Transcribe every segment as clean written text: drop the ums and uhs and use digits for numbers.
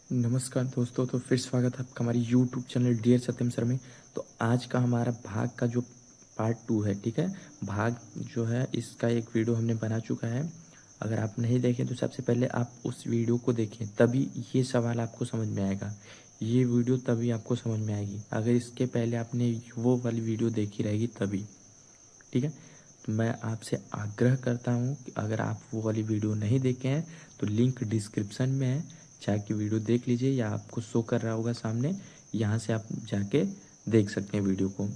नमस्कार दोस्तों, तो फिर स्वागत है आपका हमारी यूट्यूब चैनल डियर सत्यम सर में। तो आज का हमारा भाग का जो पार्ट 2 है, ठीक है। भाग जो है इसका एक वीडियो हमने बना चुका है। अगर आप नहीं देखें तो सबसे पहले आप उस वीडियो को देखें, तभी ये सवाल आपको समझ में आएगा। ये वीडियो तभी आपको समझ में आएगी अगर इसके पहले आपने वो वाली वीडियो देखी रहेगी तभी, ठीक है। तो मैं आपसे आग्रह करता हूँ कि अगर आप वो वाली वीडियो नहीं देखे हैं तो लिंक डिस्क्रिप्शन में है, जाके वीडियो देख लीजिए, या आपको शो कर रहा होगा सामने, यहाँ से आप जाके देख सकते हैं वीडियो को,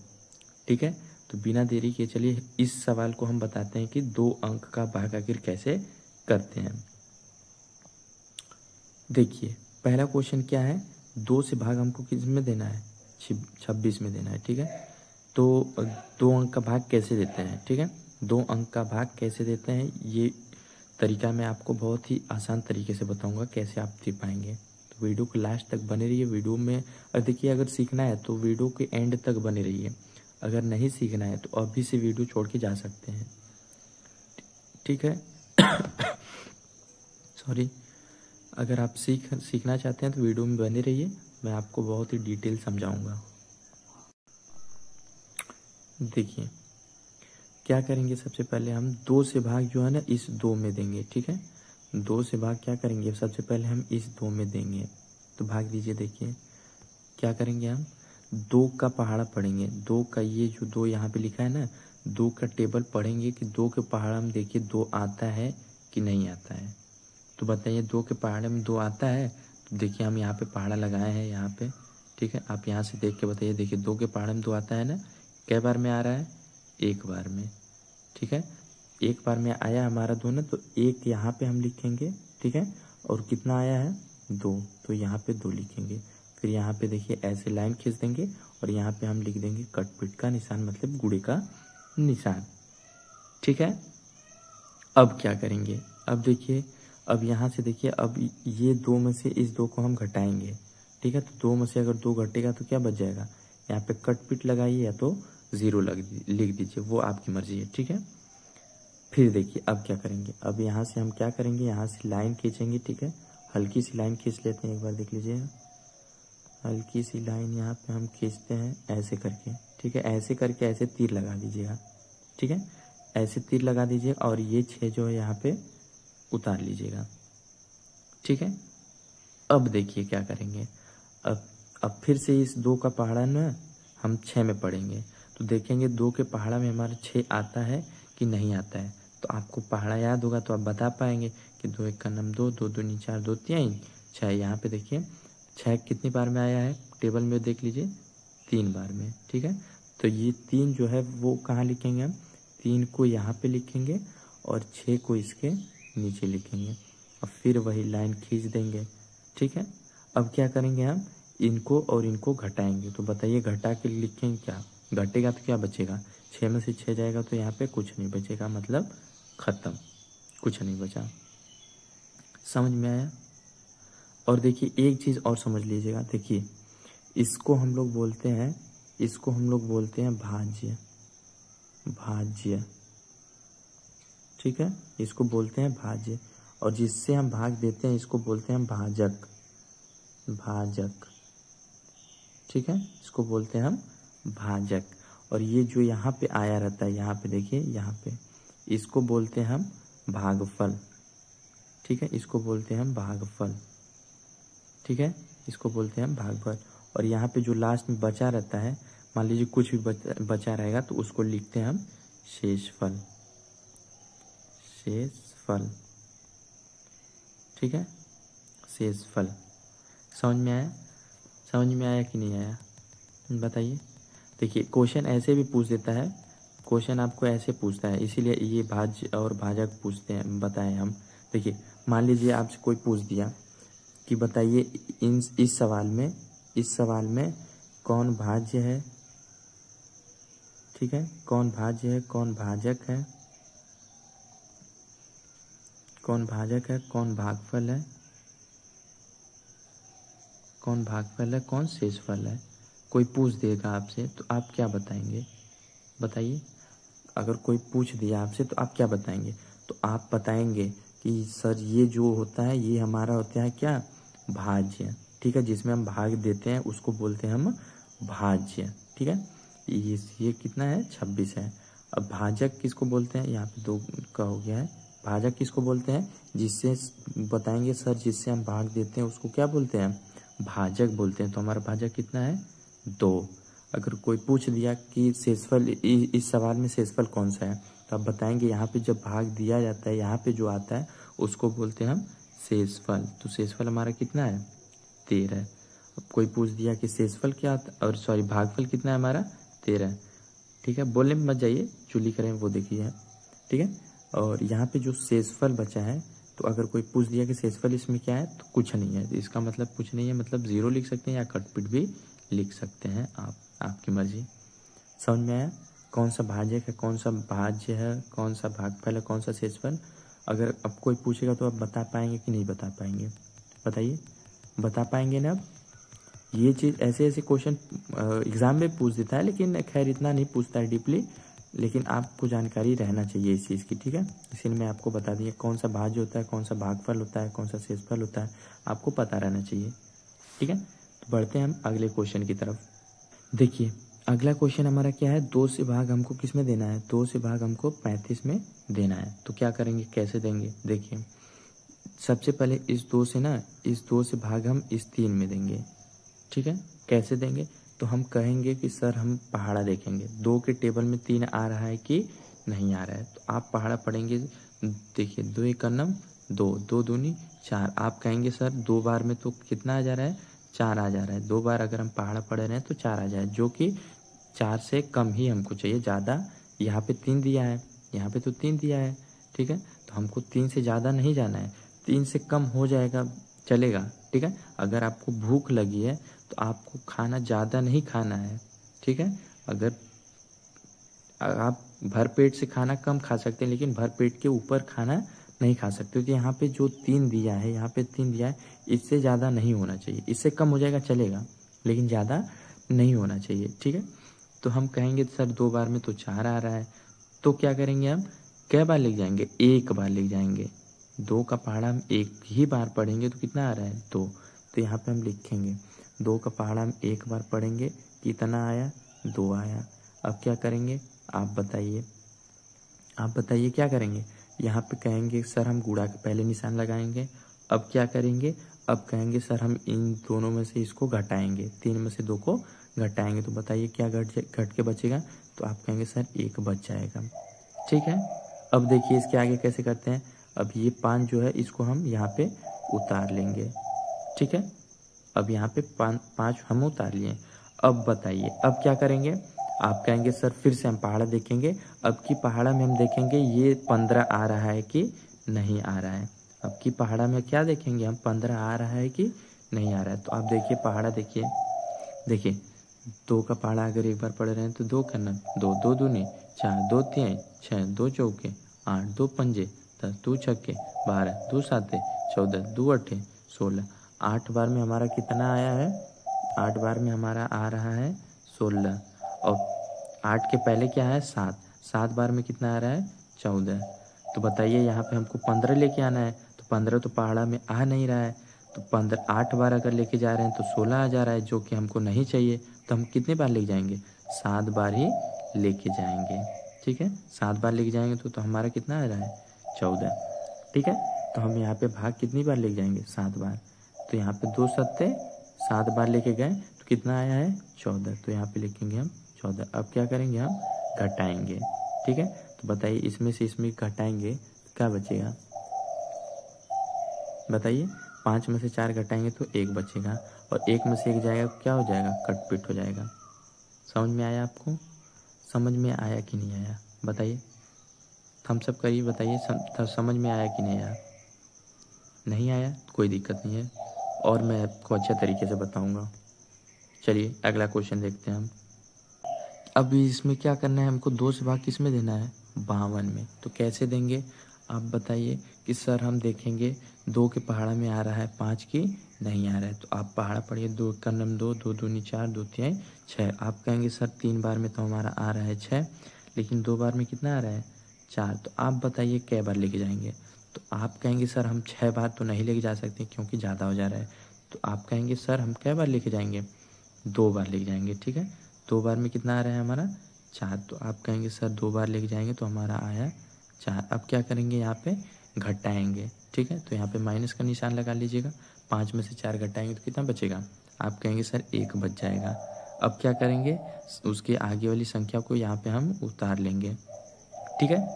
ठीक है। तो बिना देरी के चलिए इस सवाल को हम बताते हैं कि 2 अंक का भाग आखिर कैसे करते हैं। देखिए पहला क्वेश्चन क्या है, 2 से भाग हमको किस में देना है, 26 में देना है, ठीक है। तो 2 अंक का भाग कैसे देते हैं, ठीक है। 2 अंक का भाग कैसे देते हैं ये तरीका मैं आपको बहुत ही आसान तरीके से बताऊंगा कैसे आप दे पाएंगे। तो वीडियो को लास्ट तक बने रहिए वीडियो में। और देखिए अगर सीखना है तो वीडियो के एंड तक बने रहिए, अगर नहीं सीखना है तो अभी से वीडियो छोड़ के जा सकते हैं, ठीक है। सॉरी। अगर आप सीखना चाहते हैं तो वीडियो में बने रहिए, मैं आपको बहुत ही डिटेल समझाऊंगा। देखिए क्या करेंगे, सबसे पहले हम 2 से भाग जो है ना इस 2 में देंगे, ठीक है। 2 से भाग क्या करेंगे, सबसे पहले हम इस 2 में देंगे। तो भाग दीजिए। देखिए क्या करेंगे, हम 2 का पहाड़ा पढ़ेंगे। 2 का ये जो 2 यहाँ पे लिखा है ना, 2 का टेबल पढ़ेंगे कि 2 के पहाड़ा में देखिए 2 आता है कि नहीं आता है। तो बताइए 2 के पहाड़े में 2 आता है। तो देखिए हम यहाँ पे पहाड़ा लगाए हैं यहाँ पे, ठीक है। आप यहाँ से देख के बताइए, देखिए 2 के पहाड़े में 2 आता है ना, कै बार में आ रहा है, एक बार में, ठीक है। एक बार में आया हमारा 2 ना, तो 1 यहाँ पे हम लिखेंगे, ठीक है। और कितना आया है 2, तो यहाँ पे 2 लिखेंगे। फिर यहाँ पे देखिए ऐसे लाइन खींच देंगे और यहाँ पे हम लिख देंगे कटपीट का निशान, मतलब गुड़े का निशान, ठीक है। अब क्या करेंगे, अब देखिए, अब यहाँ से देखिए, अब ये 2 में से इस 2 को हम घटाएंगे, ठीक है। तो 2 में से अगर 2 घटेगा तो क्या बच जाएगा, यहाँ पे कटपीट लगाइए या तो 0 लिख दीजिए, वो आपकी मर्जी है, ठीक है। फिर देखिए अब क्या करेंगे, अब यहाँ से हम क्या करेंगे, यहाँ से लाइन खींचेंगे, ठीक है। हल्की सी लाइन खींच लेते हैं, एक बार देख लीजिए, हल्की सी लाइन यहाँ पे हम खींचते हैं ऐसे करके, ठीक है। ऐसे करके ऐसे तीर लगा दीजिएगा, ठीक है। ऐसे तीर लगा दीजिए और ये 6 जो है यहाँ पे उतार लीजिएगा, ठीक है। अब देखिए क्या करेंगे, अब फिर से इस 2 का पहाड़ा ना हम 6 में पढ़ेंगे। तो देखेंगे 2 के पहाड़ा में हमारा 6 आता है कि नहीं आता है। तो आपको पहाड़ा याद होगा तो आप बता पाएंगे कि 2 1 का नम 2, 2 दूनी 4, 2 3 6। यहाँ पे देखिए 6 कितनी बार में आया है, टेबल में देख लीजिए 3 बार में, ठीक है। तो ये 3 जो है वो कहाँ लिखेंगे, हम 3 को यहाँ पे लिखेंगे और 6 को इसके नीचे लिखेंगे और फिर वही लाइन खींच देंगे, ठीक है। अब क्या करेंगे, हम इनको और इनको घटाएंगे। तो बताइए घटा के लिखेंगे क्या, घटेगा तो क्या बचेगा, 6 में से 6 जाएगा तो यहाँ पे कुछ नहीं बचेगा, मतलब खत्म, कुछ नहीं बचा। समझ में आया। और देखिए एक चीज़ और समझ लीजिएगा, देखिए इसको हम लोग बोलते हैं, इसको हम लोग बोलते हैं भाज्य, भाज्य, ठीक है। इसको बोलते हैं भाज्य, और जिससे हम भाग देते हैं इसको बोलते हैं भाजक, भाजक, ठीक है। इसको बोलते हैं हम भाजक। और ये जो यहाँ पे आया रहता है, यहाँ पे देखिए, यहाँ पे इसको बोलते हैं हम भागफल, ठीक है। इसको बोलते हैं हम भागफल, ठीक है। इसको बोलते हैं हम भागफल। और यहाँ पे जो लास्ट में बचा रहता है, मान लीजिए कुछ भी बचा रहेगा तो उसको लिखते हैं हम शेषफल, शेषफल, ठीक है, शेषफल। समझ में आया, समझ में आया कि नहीं आया बताइए। देखिए क्वेश्चन ऐसे भी पूछ देता है, क्वेश्चन आपको ऐसे पूछता है, इसीलिए ये भाज्य और भाजक पूछते हैं, बताएं हम। देखिए मान लीजिए आपसे कोई पूछ दिया कि बताइए इस सवाल में कौन भाज्य है, ठीक है, कौन भाज्य है, कौन भाजक है, कौन भाजक है, कौन भागफल है, कौन भागफल है, कौन शेषफल है। कोई पूछ देगा आपसे तो आप क्या बताएंगे, बताइए। अगर कोई पूछ दिया आपसे तो आप क्या बताएंगे, तो आप बताएंगे कि सर ये जो होता है ये हमारा होता है क्या, भाज्य, ठीक है। जिसमें हम भाग देते हैं उसको बोलते हैं हम भाज्य, ठीक है। ये कितना है, 26 है। अब भाजक किसको बोलते हैं, यहाँ पे 2 का हो गया है। भाजक किसको बोलते हैं, जिससे बताएंगे सर, जिससे हम भाग देते हैं उसको क्या बोलते हैं, भाजक बोलते हैं। तो हमारा भाजक कितना है, 2। अगर कोई पूछ दिया कि शेषफल, इस सवाल में शेषफल कौन सा है, तो आप बताएंगे यहाँ पे जब भाग दिया जाता है, यहाँ पे जो आता है उसको बोलते हैं हम शेषफल। तो शेषफल हमारा कितना है, 13। अब कोई पूछ दिया कि शेषफल क्या आता, और सॉरी भागफल कितना है हमारा, 13, ठीक है। बोलने में मत जाइए, चुली करें वो देखिए, ठीक है। और यहाँ पे जो शेषफल बचा है, तो अगर कोई पूछ दिया कि शेषफल इसमें क्या है, तो कुछ नहीं है। इसका मतलब कुछ नहीं है, मतलब 0 लिख सकते हैं या कटपिट भी लिख सकते हैं आप, आपकी मर्जी। समझ में आया, कौन सा भाजक है, कौन सा भाज्य है, कौन सा भागफल है, कौन सा शेषफल। अगर अब कोई पूछेगा तो आप बता पाएंगे कि नहीं बता पाएंगे, बताइए, बता पाएंगे ना। अब ये चीज़ ऐसे ऐसे क्वेश्चन एग्जाम में पूछ देता है, लेकिन खैर इतना नहीं पूछता है डीपली, लेकिन आपको जानकारी रहना चाहिए इस चीज़ की, ठीक है। इसीलिए मैं आपको बता दिया कौन सा भाज्य होता है, कौन सा भागफल होता है, कौन सा शेषफल होता है, आपको पता रहना चाहिए, ठीक है। तो बढ़ते हैं हम अगले क्वेश्चन की तरफ। देखिए अगला क्वेश्चन हमारा क्या है, 2 से भाग हमको किस में देना है, 2 से भाग हमको 35 में देना है। तो क्या करेंगे, कैसे देंगे, देखिए सबसे पहले इस 2 से ना, इस 2 से भाग हम इस 3 में देंगे, ठीक है। कैसे देंगे, तो हम कहेंगे कि सर हम पहाड़ा देखेंगे, 2 के टेबल में 3 आ रहा है कि नहीं आ रहा है। तो आप पहाड़ा पढ़ेंगे, देखिए 2 एक नम 2, 2 दूनी 4। आप कहेंगे सर 2 बार में तो कितना आ जा रहा है, 4 आ जा रहा है। 2 बार अगर हम पहाड़ा पढ़ रहे हैं तो 4 आ जाए, जो कि 4 से कम ही हमको चाहिए, ज़्यादा। यहाँ पे 3 दिया है, यहाँ पे तो 3 दिया है, ठीक है। तो हमको 3 से ज़्यादा नहीं जाना है, 3 से कम हो जाएगा चलेगा, ठीक है। अगर आपको भूख लगी है तो आपको खाना ज़्यादा नहीं खाना है, ठीक है। अगर आप भर पेट से खाना कम खा सकते हैं, लेकिन भर पेट के ऊपर खाना नहीं खा सकते। तो यहाँ पे जो 3 दिया है, यहाँ पे 3 दिया है, इससे ज़्यादा नहीं होना चाहिए। इससे कम हो जाएगा चलेगा, लेकिन ज़्यादा नहीं होना चाहिए, ठीक है। तो हम कहेंगे सर 2 बार में तो 4 आ रहा है, तो क्या करेंगे हम, कै बार लिख जाएंगे, 1 बार लिख जाएंगे। 2 का पहाड़ा हम 1 ही बार पढ़ेंगे तो कितना आ रहा है, 2। तो यहाँ पे हम लिखेंगे 2 का पहाड़ा हम 1 बार पढ़ेंगे, कितना आया, 2 आया। अब क्या करेंगे, आप बताइए, आप बताइए क्या करेंगे। यहाँ पे कहेंगे सर हम गुणा के पहले निशान लगाएंगे। अब क्या करेंगे, अब कहेंगे सर हम इन दोनों में से इसको घटाएंगे, 3 में से 2 को घटाएंगे। तो बताइए क्या घट के बचेगा, तो आप कहेंगे सर 1 बच जाएगा, ठीक है। अब देखिए इसके आगे कैसे करते हैं। अब ये 5 जो है इसको हम यहाँ पे उतार लेंगे, ठीक है। अब यहाँ पे 5 हम उतार लिए। अब बताइए अब क्या करेंगे, आप कहेंगे सर फिर से हम पहाड़ा देखेंगे। अब की पहाड़ा में हम देखेंगे ये 15 आ रहा है कि नहीं आ रहा है। अब की पहाड़ा में क्या देखेंगे हम, 15 आ रहा है कि नहीं आ रहा है। तो आप देखिए पहाड़ा देखिए, देखिए 2 का पहाड़ा अगर 1 बार पढ़ रहे हैं तो 2 करना, 2 2 दूनी 4, 2 3 6, 2 चौके 8, 2 पंजे 10, 2 छक्के 12, 2 साते 14, 2 अट्ठे 16। 8 बार में हमारा कितना आया है, 8 बार में हमारा आ रहा है 16। और 8 के पहले क्या है, 7, 7 बार में कितना आ रहा है, 14। तो बताइए यहाँ पे हमको 15 लेके आना है, तो 15 तो पहाड़ा में आ नहीं रहा है। तो 15 8 बार अगर लेके जा रहे हैं तो 16 आ जा रहा है, जो कि हमको नहीं चाहिए। तो हम कितने बार लेके जाएंगे, 7 बार ही लेके जाएंगे, ठीक है। 7 बार लेके जाएंगे तो हमारा कितना आ रहा है, 14, ठीक है। तो हम यहाँ पे भाग कितनी बार लेके जाएंगे, 7 बार। तो यहाँ पे 2 सत्ते 7 बार लेके गए तो कितना आया है, 14। तो यहाँ पे लिखेंगे हम 14। अब क्या करेंगे, हम घटाएंगे, ठीक है। तो बताइए इसमें से इसमें घटाएंगे क्या बचेगा, बताइए। 5 में से 4 घटाएंगे तो 1 बचेगा, और 1 में से 1 जाएगा क्या हो जाएगा, कटपिट हो जाएगा। समझ में आया आपको, समझ में आया कि नहीं आया, बताइए, थम्स अप करिए, बताइए समझ में आया कि नहीं आया। नहीं आया कोई दिक्कत नहीं है, और मैं आपको अच्छे तरीके से बताऊंगा। चलिए अगला क्वेश्चन देखते हैं हम। अब इसमें क्या करना है, हमको 2 से भाग किस में देना है, 52 में। तो कैसे देंगे, आप बताइए कि सर हम देखेंगे 2 के पहाड़ा में आ रहा है 5 की नहीं आ रहा है। तो आप पहाड़ा पढ़िए, 2 का नम 2, 2 दूनी 4, 2 तिहाई 6। आप कहेंगे सर 3 बार में तो हमारा आ रहा है 6, लेकिन 2 बार में कितना आ रहा है, 4। तो आप बताइए कै बार लेके जाएंगे। तो आप कहेंगे सर हम 6 बार तो नहीं लेके जा सकते क्योंकि ज़्यादा हो जा रहा है। तो आप कहेंगे सर हम क्या बार लेके जाएंगे, 2 बार लेके जाएंगे, ठीक है। 2 बार में कितना आ रहा है हमारा 4, तो आप कहेंगे सर 2 बार लेके जाएंगे तो हमारा आया 4। अब क्या करेंगे यहाँ पे घटाएंगे, ठीक है, तो यहाँ पे माइनस का निशान लगा लीजिएगा। 5 में से 4 घटाएंगे तो कितना बचेगा, आप कहेंगे सर 1 बच जाएगा। अब क्या करेंगे, उसके आगे वाली संख्या को यहाँ पे हम उतार लेंगे, ठीक है,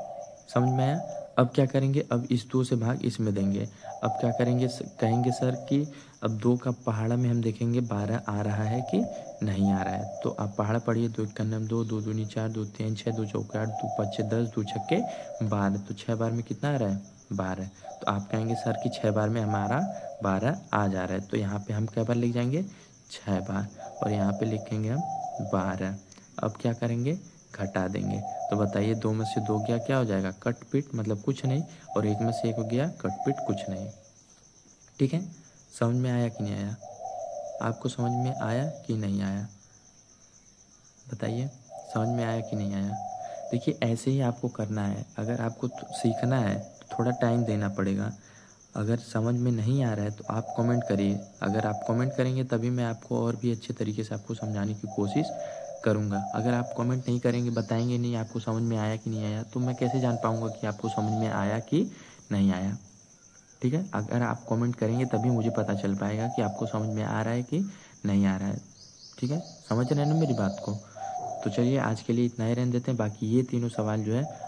समझ में आया। अब क्या करेंगे, अब इस 2 से भाग इसमें देंगे। अब क्या करेंगे, कहेंगे सर कि अब 2 का पहाड़ा में हम देखेंगे 12 आ रहा है कि नहीं आ रहा है। तो आप पहाड़ा पढ़िए, 2 1 2, 2 दूनी 4, 2 3 6, 2 चौके 8, 2 5 10, 2 छक्के 12। तो 6 बार में कितना आ रहा है 12। तो आप कहेंगे सर कि 6 बार में हमारा 12 आ जा रहा है। तो यहाँ पे हम क्या बार लिख जाएंगे 6 बार, और यहाँ पे लिखेंगे हम 12। अब क्या करेंगे, घटा देंगे। तो बताइए 2 में से 2 गया क्या हो जाएगा, कट पिट, मतलब कुछ नहीं, और 1 में से 1 हो गया कट पिट, कुछ नहीं, ठीक है। समझ में आया कि नहीं आया, आपको समझ में आया कि नहीं आया, बताइए, समझ में आया कि नहीं आया। देखिए ऐसे ही आपको करना है। अगर आपको सीखना है तो थोड़ा टाइम देना पड़ेगा। अगर समझ में नहीं आ रहा है तो आप कमेंट करिए। अगर आप कमेंट करेंगे तभी मैं आपको और भी अच्छे तरीके से आपको समझाने की कोशिश करूँगा। अगर आप कमेंट नहीं करेंगे, बताएंगे नहीं आपको समझ में आया कि नहीं आया, तो मैं कैसे जान पाऊँगा कि आपको समझ में आया कि नहीं आया, ठीक है। अगर आप कमेंट करेंगे तभी मुझे पता चल पाएगा कि आपको समझ में आ रहा है कि नहीं आ रहा है, ठीक है। समझ रहे हैं ना मेरी बात को। तो चलिए आज के लिए इतना ही रहने देते हैं। बाकी ये तीनों सवाल जो है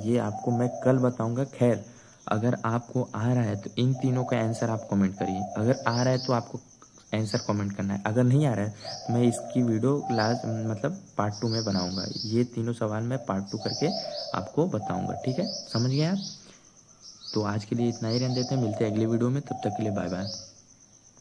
ये आपको मैं कल बताऊंगा। खैर अगर आपको आ रहा है तो इन तीनों का आंसर आप कमेंट करिए। अगर आ रहा है तो आपको आंसर कमेंट करना है, अगर नहीं आ रहा है तो मैं इसकी वीडियो लास्ट मतलब पार्ट 2 में बनाऊंगा। ये तीनों सवाल मैं पार्ट 2 करके आपको बताऊंगा, ठीक है, समझ गए आप। तो आज के लिए इतना ही रहने देते हैं, मिलते हैं अगली वीडियो में, तब तक के लिए बाय बाय।